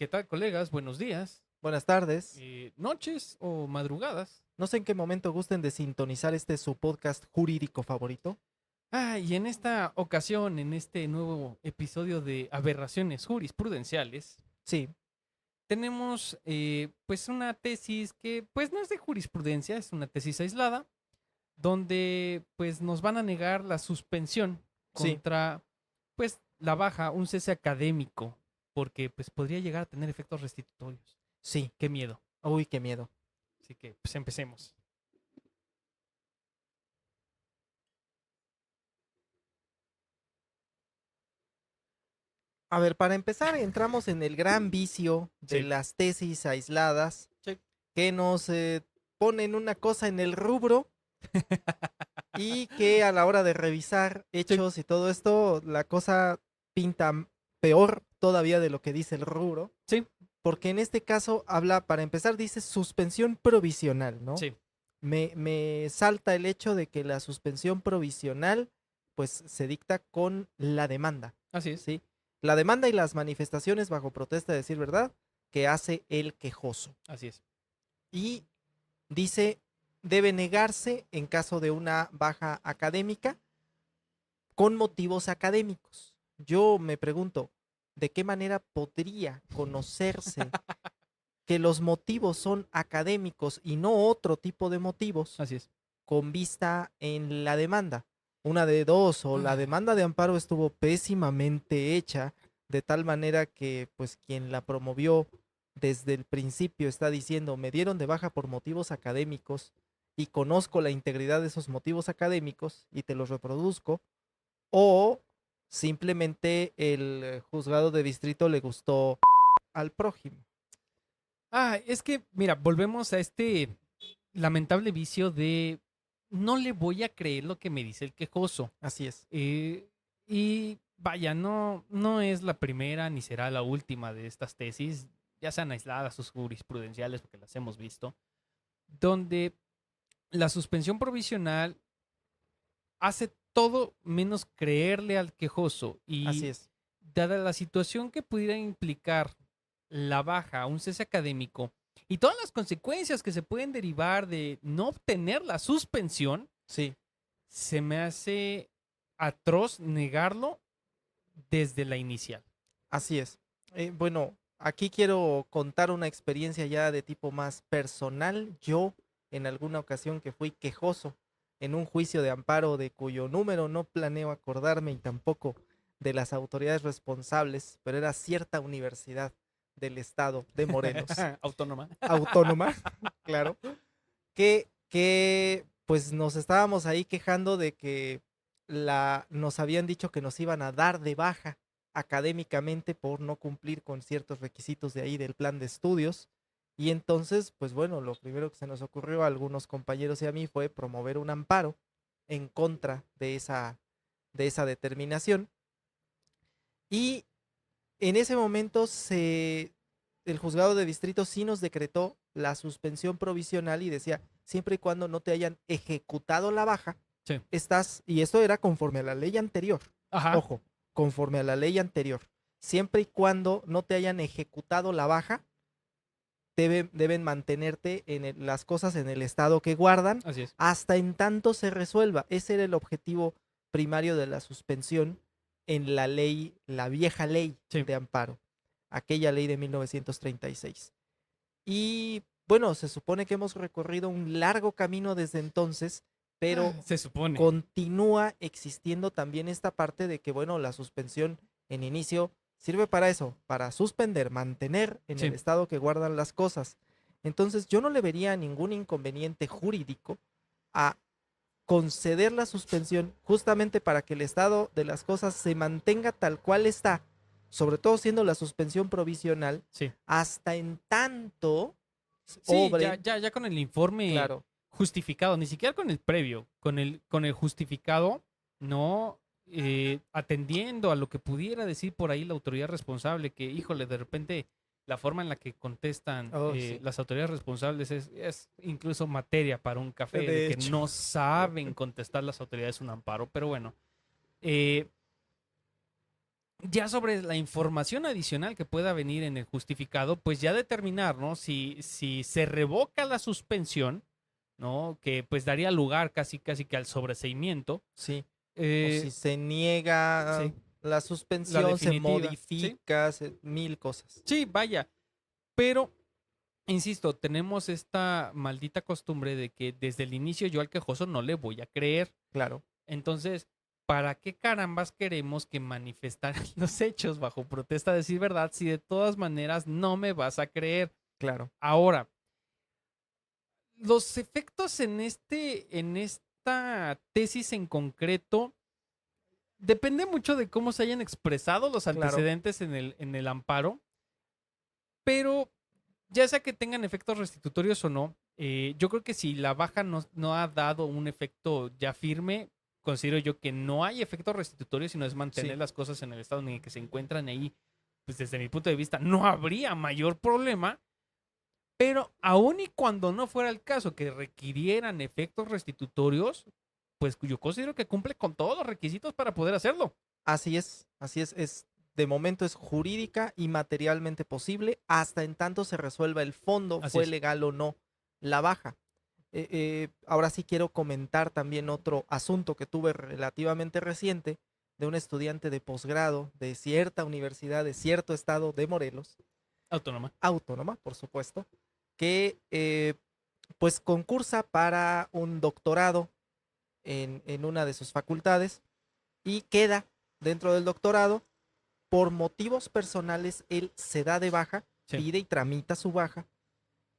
¿Qué tal, colegas? Buenos días, Buenas tardes. noches o madrugadas. No sé en qué momento gusten de sintonizar este su podcast jurídico favorito. Y en esta ocasión, en este nuevo episodio de Aberraciones Jurisprudenciales, Sí, tenemos pues una tesis que pues no es de jurisprudencia, es una tesis aislada, donde pues nos van a negar la suspensión sí, contra pues la baja, un cese académico, porque pues podría llegar a tener efectos restitutorios. sí. Qué miedo. Uy, qué miedo. Así que pues empecemos. A ver, para empezar, entramos en el gran vicio de Sí. las tesis aisladas Sí. que nos ponen una cosa en el rubro y que a la hora de revisar Sí. hechos y todo esto, la cosa pinta peor todavía de lo que dice el rubro. Sí. Porque en este caso habla, para empezar, dice suspensión provisional, ¿no? Sí. Me salta el hecho de que la suspensión provisional pues se dicta con la demanda, Así es. ¿sí? La demanda y las manifestaciones bajo protesta de decir verdad que hace el quejoso. Así es. Y dice, debe negarse en caso de una baja académica con motivos académicos. Yo me pregunto, ¿de qué manera podría conocerse que los motivos son académicos y no otro tipo de motivos Así es. con vista en la demanda? Una de dos, o la Ah, demanda de amparo estuvo pésimamente hecha, de tal manera que pues quien la promovió desde el principio está diciendo, me dieron de baja por motivos académicos y conozco la integridad de esos motivos académicos y te los reproduzco, o simplemente el juzgado de distrito le gustó al prójimo. es que, mira, volvemos a este lamentable vicio de no le voy a creer lo que me dice el quejoso. Así es. Y vaya, no es la primera ni será la última de estas tesis, ya sean aisladas o jurisprudenciales, porque las hemos visto, donde la suspensión provisional hace todo menos creerle al quejoso Así y es. dada la situación que pudiera implicar la baja, un cese académico y todas las consecuencias que se pueden derivar de no obtener la suspensión, Sí, se me hace atroz negarlo desde la inicial. así es. Bueno, aquí quiero contar una experiencia ya de tipo más personal. Yo, en alguna ocasión que fui quejoso en un juicio de amparo de cuyo número no planeo acordarme y tampoco de las autoridades responsables, pero era cierta universidad del estado de Morelos, Autónoma. autónoma, claro, que pues nos estábamos ahí quejando de que nos habían dicho que nos iban a dar de baja académicamente por no cumplir con ciertos requisitos de ahí del plan de estudios. Y entonces, pues bueno, lo primero que se nos ocurrió a algunos compañeros y a mí fue promover un amparo en contra de esa determinación. Y en ese momento el juzgado de distrito sí nos decretó la suspensión provisional y decía, siempre y cuando no te hayan ejecutado la baja, Sí. y esto era conforme a la ley anterior, Ajá. ojo, conforme a la ley anterior, siempre y cuando no te hayan ejecutado la baja, deben mantenerte en las cosas en el estado que guardan Así es. hasta en tanto se resuelva. Ese era el objetivo primario de la suspensión en la ley, la vieja ley Sí. de amparo, aquella ley de 1936. Y bueno, se supone que hemos recorrido un largo camino desde entonces, pero Se supone. continúa existiendo también esta parte de que, bueno, la suspensión en inicio sirve para eso, para suspender, mantener en el Sí. estado que guardan las cosas. Entonces, yo no le vería ningún inconveniente jurídico a conceder la suspensión justamente para que el estado de las cosas se mantenga tal cual está, sobre todo siendo la suspensión provisional, Sí. hasta en tanto Sí, ya, obren, ya, ya con el informe claro, justificado, ni siquiera con el previo, con el justificado, no atendiendo a lo que pudiera decir por ahí la autoridad responsable, que híjole, de repente la forma en la que contestan oh, sí, las autoridades responsables es incluso materia para un café, de de que hecho, no saben contestar las autoridades un amparo, pero bueno, eh, ya sobre la información adicional que pueda venir en el justificado, pues ya determinar, ¿no? Si se revoca la suspensión, ¿no? Que pues daría lugar casi casi que al sobreseimiento. Sí. O eh, si se niega sí, la la suspensión, se definitiva, ¿sí? modifica, mil cosas. Sí, vaya. Pero, insisto, tenemos esta maldita costumbre de que desde el inicio yo al quejoso no le voy a creer. Claro, Entonces, ¿para qué carambas queremos que manifestaran los hechos bajo protesta de decir verdad si de todas maneras no me vas a creer? claro. Ahora, los efectos en esta tesis en concreto depende mucho de cómo se hayan expresado los Claro. antecedentes en el amparo, pero ya sea que tengan efectos restitutorios o no, yo creo que si la baja no ha dado un efecto ya firme, considero yo que no hay efecto restitutorio, sino es mantener Sí. las cosas en el estado en el que se encuentran ahí. Pues desde mi punto de vista no habría mayor problema, pero aun y cuando no fuera el caso que requirieran efectos restitutorios, pues yo considero que cumple con todos los requisitos para poder hacerlo. Así es, de momento es jurídica y materialmente posible, hasta en tanto se resuelva el fondo, Así fue es. legal o no la baja. Ahora sí quiero comentar también otro asunto que tuve relativamente reciente de un estudiante de posgrado de cierta universidad de cierto estado de Morelos, Autónoma. autónoma, por supuesto, que pues concursa para un doctorado en una de sus facultades y queda dentro del doctorado. Por motivos personales, él se da de baja, Sí. pide y tramita su baja,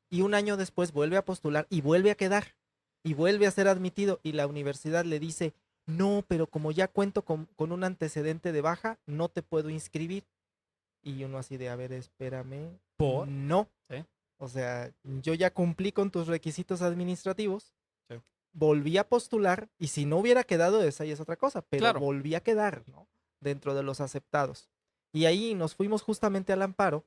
y un año después vuelve a postular y vuelve a quedar, y vuelve a ser admitido, y la universidad le dice, no, pero como ya cuento con un antecedente de baja, no te puedo inscribir. Y uno así de, a ver, espérame, Por. no. Sí. O sea, yo ya cumplí con tus requisitos administrativos, Sí. volví a postular, y si no hubiera quedado, esa ya es otra cosa, pero Claro. volví a quedar, ¿no? Dentro de los aceptados. Y ahí nos fuimos justamente al amparo,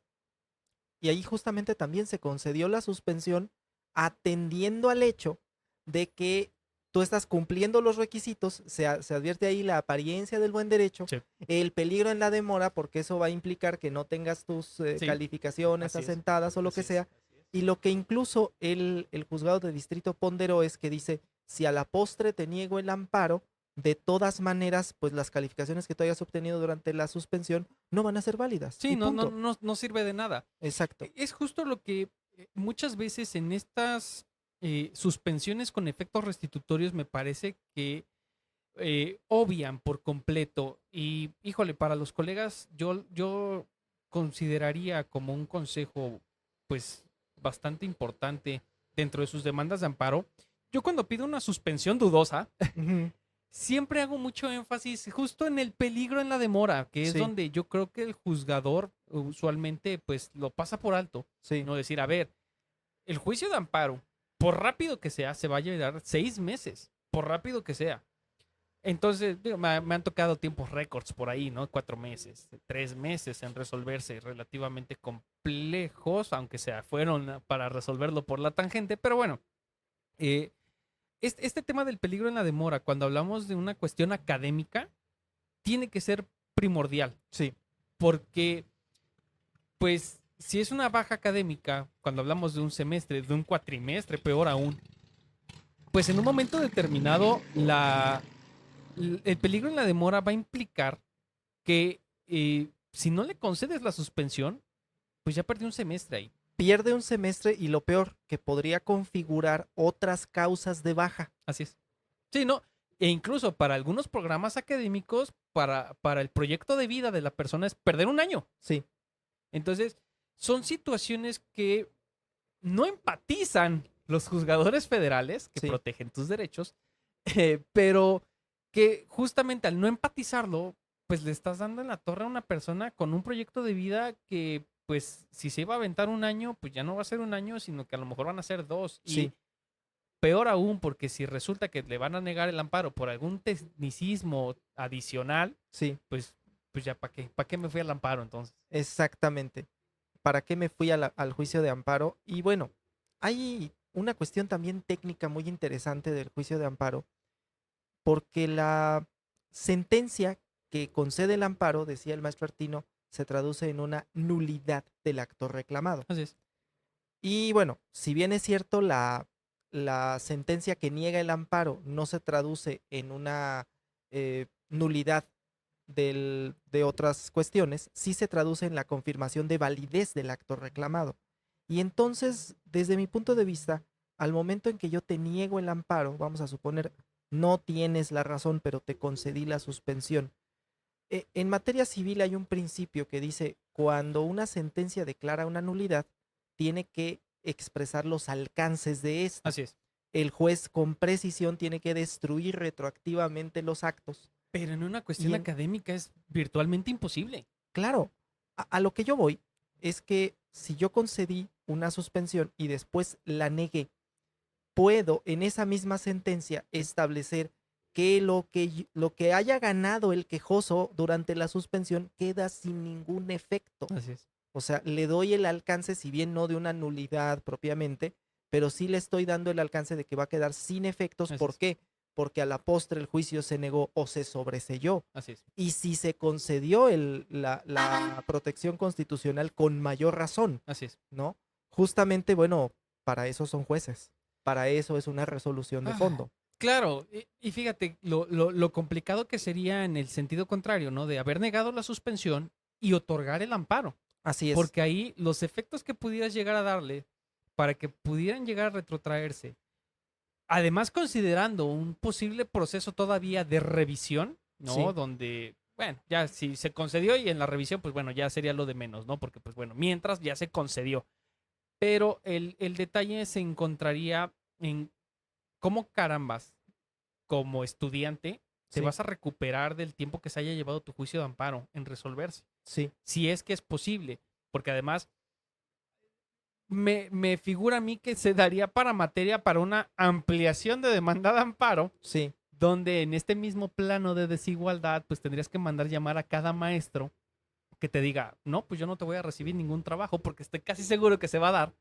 y ahí justamente también se concedió la suspensión atendiendo al hecho de que tú estás cumpliendo los requisitos, se advierte ahí la apariencia del buen derecho, Sí. el peligro en la demora, porque eso va a implicar que no tengas tus Sí. calificaciones Así es. asentadas o lo Así que es. sea. Y lo que incluso el juzgado de distrito ponderó es que dice, si a la postre te niego el amparo, de todas maneras, pues las calificaciones que tú hayas obtenido durante la suspensión no van a ser válidas. Sí, Y punto. no sirve de nada. Exacto. Es justo lo que muchas veces en estas suspensiones con efectos restitutorios me parece que obvian por completo. Y híjole, para los colegas, yo consideraría como un consejo, pues, bastante importante dentro de sus demandas de amparo. Yo cuando pido una suspensión dudosa, Ujú. siempre hago mucho énfasis justo en el peligro en la demora, que es Sí, donde yo creo que el juzgador usualmente pues lo pasa por alto. sí, No decir, a ver, el juicio de amparo, por rápido que sea, se va a llevar 6 meses, por rápido que sea. Entonces, digo, me han tocado tiempos récords por ahí, ¿no? 4 meses, 3 meses en resolverse relativamente complejos, aunque sea fueron para resolverlo por la tangente, pero bueno, eh, este tema del peligro en la demora, cuando hablamos de una cuestión académica, tiene que ser primordial, sí, porque, pues, si es una baja académica, cuando hablamos de un semestre, de un cuatrimestre, peor aún, pues en un momento determinado, el peligro en la demora va a implicar que si no le concedes la suspensión, pues ya perdió un semestre ahí. pierde un semestre y lo peor, que podría configurar otras causas de baja. Así es. Sí, no. E incluso para algunos programas académicos, para el proyecto de vida de la persona es perder un año. Sí, Entonces, son situaciones que no empatizan los juzgadores federales que sí, protegen tus derechos, pero que justamente al no empatizarlo, pues le estás dando en la torre a una persona con un proyecto de vida que, pues, si se iba a aventar un año, pues ya no va a ser un año, sino que a lo mejor van a ser dos. Y sí, peor aún, porque si resulta que le van a negar el amparo por algún tecnicismo adicional, sí, pues ya, ¿para qué me fui al amparo entonces? exactamente. ¿Para qué me fui al juicio de amparo? Y bueno, hay una cuestión también técnica muy interesante del juicio de amparo, porque la sentencia que concede el amparo, decía el maestro Artino, se traduce en una nulidad del acto reclamado. Así es. Y bueno, si bien es cierto, la sentencia que niega el amparo no se traduce en una nulidad de otras cuestiones, sí se traduce en la confirmación de validez del acto reclamado. Y entonces, desde mi punto de vista, al momento en que yo te niego el amparo, vamos a suponer, no tienes la razón, pero te concedí la suspensión. En materia civil hay un principio que dice, cuando una sentencia declara una nulidad, tiene que expresar los alcances de esta. Así es. El juez con precisión tiene que destruir retroactivamente los actos. Pero en una cuestión en- académica es virtualmente imposible. Claro, a lo que yo voy es que si yo concedí una suspensión y después la negué, puedo en esa misma sentencia establecer que lo que haya ganado el quejoso durante la suspensión queda sin ningún efecto. Así es. O sea, le doy el alcance, si bien no de una nulidad propiamente, pero sí le estoy dando el alcance de que va a quedar sin efectos. Así ¿Por es. qué? Porque a la postre el juicio se negó o se sobreseyó. Así es. Y si se concedió la protección constitucional con mayor razón, Así es. ¿no? Justamente, bueno, para eso son jueces. Para eso es una resolución de Ah, fondo. Claro, y fíjate lo complicado que sería en el sentido contrario, ¿no? De haber negado la suspensión y otorgar el amparo. Así es. Porque ahí los efectos que pudieras llegar a darle para que pudieran llegar a retrotraerse, además considerando un posible proceso todavía de revisión, ¿no? Sí. Donde, bueno, ya si se concedió y en la revisión, pues bueno, ya sería lo de menos, ¿no? Porque, pues bueno, mientras ya se concedió. Pero el detalle se encontraría en cómo carambas, como estudiante, te Sí. vas a recuperar del tiempo que se haya llevado tu juicio de amparo en resolverse. Sí. Si es que es posible, porque además me figura a mí que se daría para materia para una ampliación de demanda de amparo, Sí. donde en este mismo plano de desigualdad, pues tendrías que mandar llamar a cada maestro que te diga, no, pues yo no te voy a recibir ningún trabajo porque estoy casi seguro que se va a dar,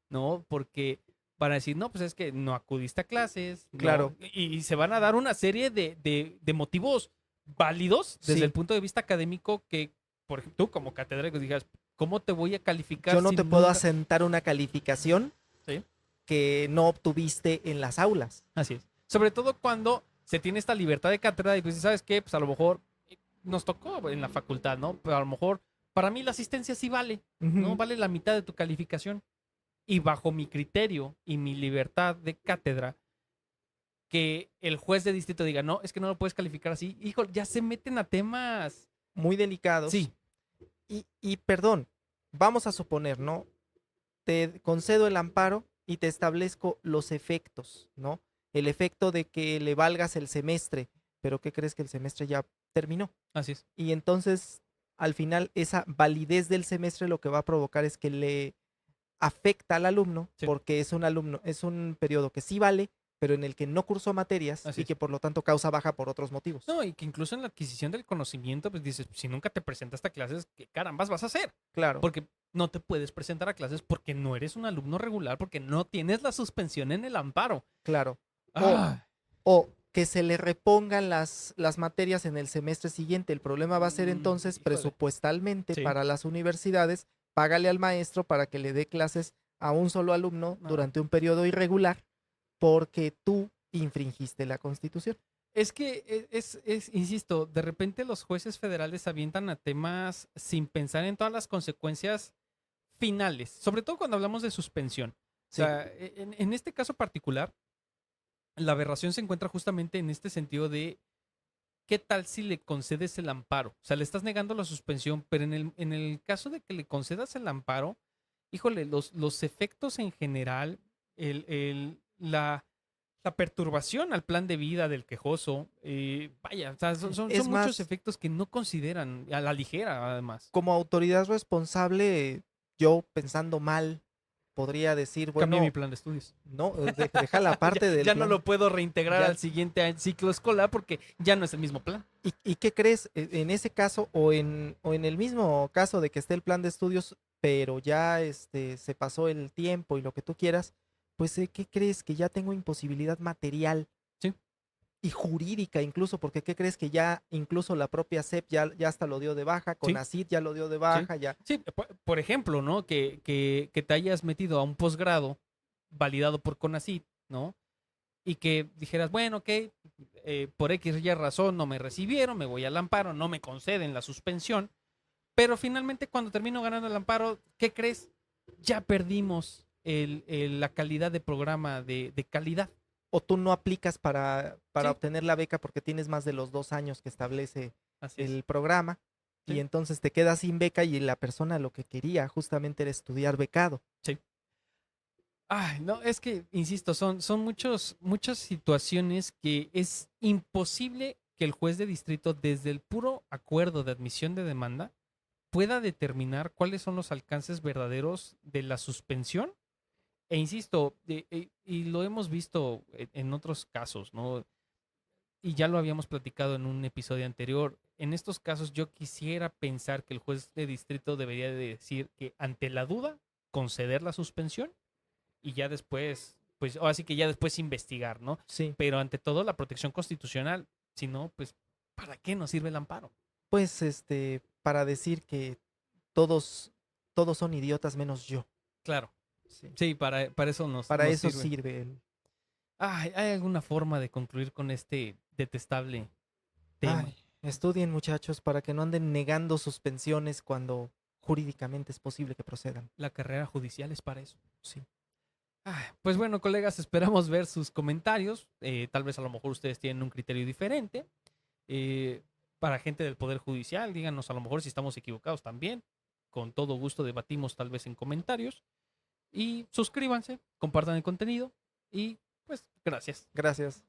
¿no? Porque para decir, no, pues es que no acudiste a clases, ¿no? Claro. Y se van a dar una serie de motivos válidos desde Sí. el punto de vista académico que, por ejemplo, tú como catedrático digas, ¿cómo te voy a calificar Yo no si te puedo nunca... asentar una calificación Sí, que no obtuviste en las aulas. así es. Sobre todo cuando se tiene esta libertad de cátedra y pues, ¿sabes qué? Pues a lo mejor nos tocó en la facultad, ¿no? Pero a lo mejor para mí la asistencia sí vale, ¿no? Ujú. Vale la mitad de tu calificación. Y bajo mi criterio y mi libertad de cátedra, que el juez de distrito diga, no, es que no lo puedes calificar así. Hijo, ya se meten a temas. Muy delicados. Sí, Y perdón, vamos a suponer, ¿no? Te concedo el amparo y te establezco los efectos, ¿no? El efecto de que le valgas el semestre, pero ¿qué crees que el semestre ya terminó? así es. Y entonces, al final, esa validez del semestre lo que va a provocar es que le afecta al alumno, Sí. porque es un alumno, es un periodo que sí vale, pero en el que no cursó materias Así y es. que por lo tanto causa baja por otros motivos. No, y que incluso en la adquisición del conocimiento, pues dices, si nunca te presentaste a clases, ¿qué carambas vas a hacer? Claro, Porque no te puedes presentar a clases porque no eres un alumno regular, porque no tienes la suspensión en el amparo. claro. O, Ah, o que se le repongan las materias en el semestre siguiente. El problema va a ser entonces híjole. presupuestalmente Sí. para las universidades, págale al maestro para que le dé clases a un solo alumno No. durante un periodo irregular porque tú infringiste la Constitución. Es que insisto, de repente los jueces federales avientan a temas sin pensar en todas las consecuencias finales, sobre todo cuando hablamos de suspensión. Sí. O sea, en este caso particular, la aberración se encuentra justamente en este sentido de qué tal si le concedes el amparo. O sea, le estás negando la suspensión, pero en el caso de que le concedas el amparo, híjole, los efectos en general, la perturbación al plan de vida del quejoso, vaya, o sea, son Es muchos más, efectos que no consideran a la ligera, además. como autoridad responsable, yo pensando mal, podría decir, Cambié mi bueno, plan de estudios. no, deja la parte del Ya no plan. lo puedo reintegrar Ya- al siguiente ciclo escolar porque ya no es el mismo plan. ¿Y qué crees? En ese caso, o en el mismo caso de que esté el plan de estudios, pero ya se pasó el tiempo y lo que tú quieras, pues ¿qué crees? Que ya tengo imposibilidad material. Sí. y jurídica incluso, porque ¿qué crees? Que ya incluso la propia SEP ya hasta lo dio de baja, Sí, CONACYT ya lo dio de sí. baja, ya. Sí, por ejemplo, ¿no? Que te hayas metido a un posgrado validado por CONACYT, ¿no? Y que dijeras, bueno, ok, por X y Y razón no me recibieron, me voy al amparo, no me conceden la suspensión, pero finalmente cuando termino ganando el amparo, ¿qué crees? Ya perdimos la calidad de programa de calidad. O tú no aplicas para Sí, obtener la beca porque tienes más de los 2 años que establece así es. el programa y Sí, entonces te quedas sin beca y la persona lo que quería justamente era estudiar becado. sí. Ay, no, es que, insisto, son muchas situaciones que es imposible que el juez de distrito, desde el puro acuerdo de admisión de demanda, pueda determinar cuáles son los alcances verdaderos de la suspensión. E insisto, y lo hemos visto en otros casos, ¿no? Y ya lo habíamos platicado en un episodio anterior. En estos casos yo quisiera pensar que el juez de distrito debería de decir que ante la duda, conceder la suspensión y ya después, pues ahora sí que ya después investigar, ¿no? Sí, Pero ante todo la protección constitucional, si no, pues ¿para qué nos sirve el amparo? pues para decir que todos, todos son idiotas menos yo. Claro, Sí. sí, para eso Para nos eso sirve. sirve el... Ay, ¿hay alguna forma de concluir con este detestable tema? Ay, estudien muchachos para que no anden negando suspensiones cuando jurídicamente es posible que procedan. La carrera judicial es para eso. Sí. Ay, pues bueno, colegas, esperamos ver sus comentarios. Tal vez a lo mejor ustedes tienen un criterio diferente. Eh, para gente del Poder Judicial, díganos a lo mejor si estamos equivocados también. Con todo gusto debatimos tal vez en comentarios. Y suscríbanse, compartan el contenido y pues gracias. Gracias.